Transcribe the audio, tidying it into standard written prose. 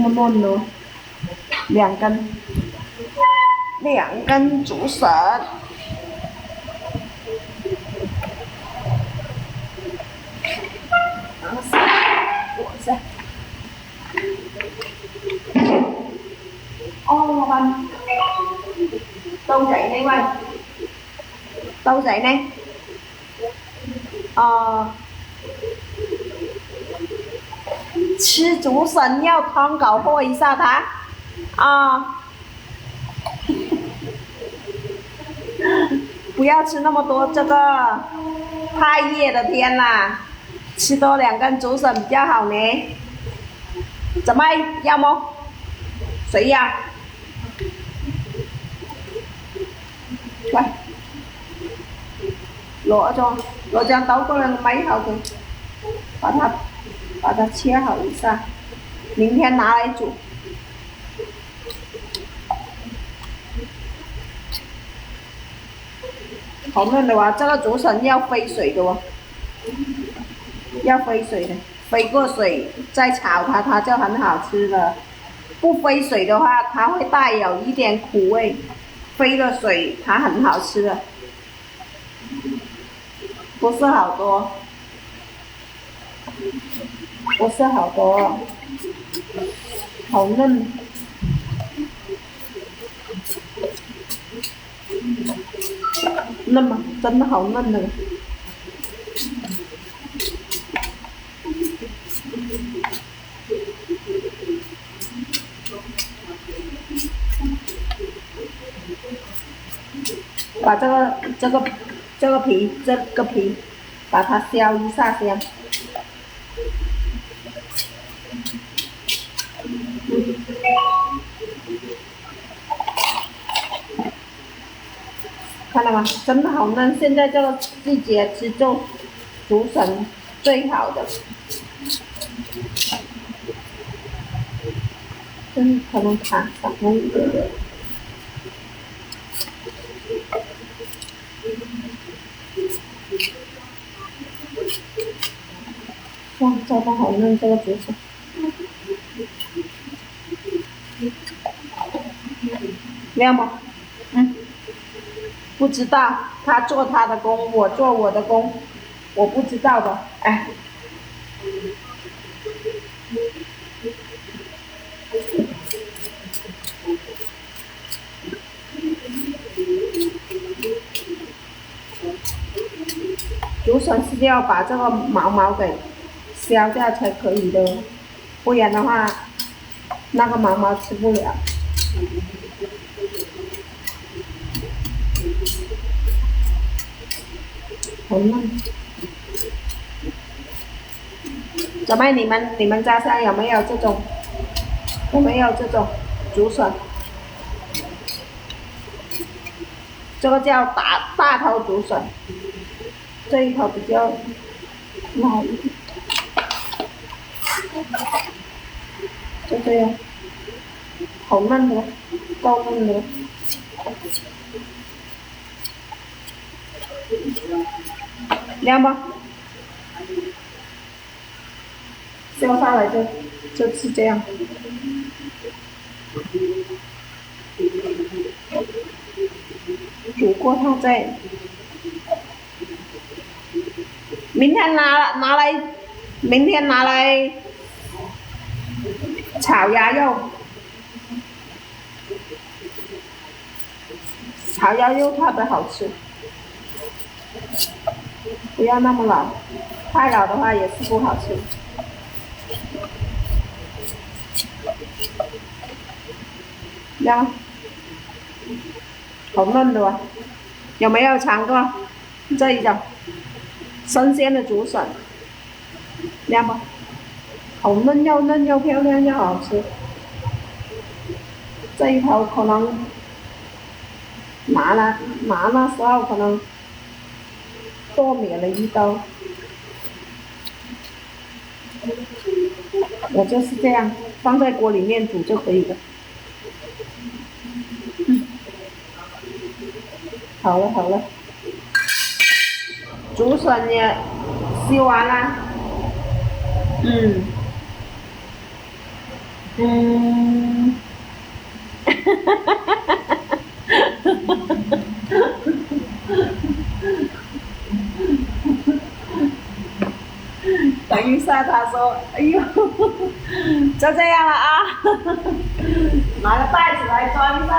么嫩呢？2根，2根竹笋。然后裹下。Ô Văn, đâu dậy đây Văn? Đâu dậy đây? Ờ, 吃竹笋要汤搞和一下它啊。不要吃那么多，这个太热的天啦，吃多2根竹笋比较好呢。怎么要么？谁要？喂，攞張刀過來買好的，把它切好一下，明天拿来煮。好嫩的哇！这个竹笋要飞水的哦，要飞水的，飞过水再炒它，它就很好吃了。不飞水的话，它会带有一点苦味；飞了水，它很好吃的。不是好多，不是好多，好嫩。嫩吗？真的好嫩的。把这个皮，把它削一下先。看到吗？真的好嫩！现在这个季节吃竹笋最好的。可能卡上那个。哇，真的好嫩，这个竹笋。亮吗？不知道，他做他的工，我做我的工，我不知道的，哎。竹笋是要把这个毛给削掉才可以的，不然的话，那个毛吃不了。好嫩。怎么你们家乡有没有这种竹笋？这个叫大头竹笋，这一头比较老一点，就这样，好嫩的，够嫩的。亮吧？削下来就是这样。煮过它再，明天拿来炒鸭肉，炒鸭肉特别好吃。不要那么老，太老的话也是不好吃。呀，好嫩的哇！有没有尝过这一种新鲜的竹笋？亮吧？好嫩又漂亮又好吃。这一头可能拿那时候可能多免了一刀。我就是这样放在锅里面煮就可以了。好了，竹笋也削完了。嗯，等一下，他说：“哎呦，就这样了啊，拿个袋子来装上。”